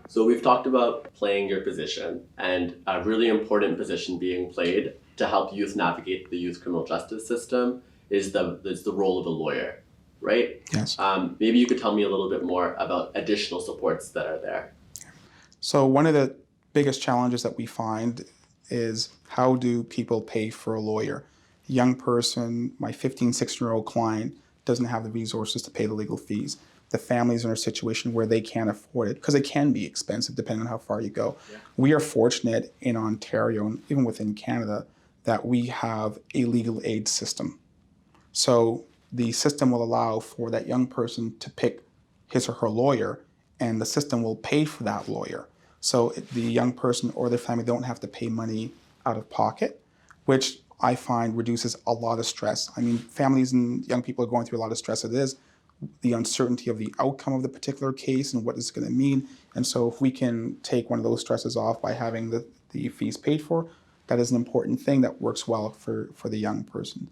So we've talked about playing your position, and a really important position being played to help youth navigate the youth criminal justice system is the role of a lawyer, right? Yes. Maybe you could tell me a little bit more about additional supports that are there. So one of the biggest challenges that we find is how do people pay for a lawyer? A young person, my 15, 16-year-old client, doesn't have the resources to pay the legal fees. The family's in a situation where they can't afford it because it can be expensive depending on how far you go. Yeah. We are fortunate in Ontario and even within Canada that we have a legal aid system. So the system will allow for that young person to pick his or her lawyer, and the system will pay for that lawyer. So the young person or their family don't have to pay money out of pocket, which I find reduces a lot of stress. I mean, families and young people are going through a lot of stress. It is the uncertainty of the outcome of the particular case and what it's going to mean. And so if we can take one of those stresses off by having the fees paid for, that is an important thing that works well for the young person.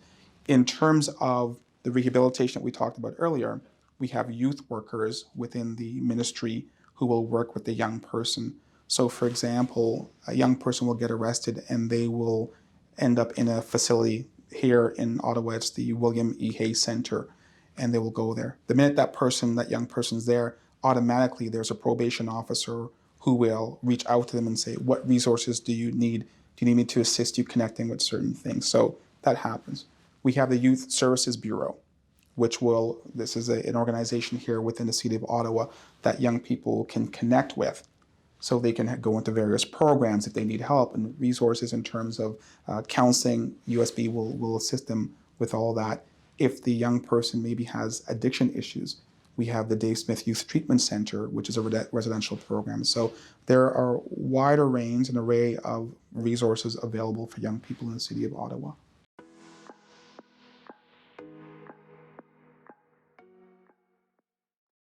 In terms of the rehabilitation that we talked about earlier, we have youth workers within the ministry who will work with the young person. So for example, a young person will get arrested and they will end up in a facility here in Ottawa. It's the William E. Hayes Center, and they will go there. The minute that young person's there, automatically there's a probation officer who will reach out to them and say, what resources do you need? Do you need me to assist you connecting with certain things? So that happens. We have the Youth Services Bureau, this is an organization here within the city of Ottawa that young people can connect with. So they can go into various programs if they need help and resources in terms of counseling. USB will assist them with all that. If the young person maybe has addiction issues, we have the Dave Smith Youth Treatment Center, which is a residential program. So there are wider range and array of resources available for young people in the city of Ottawa.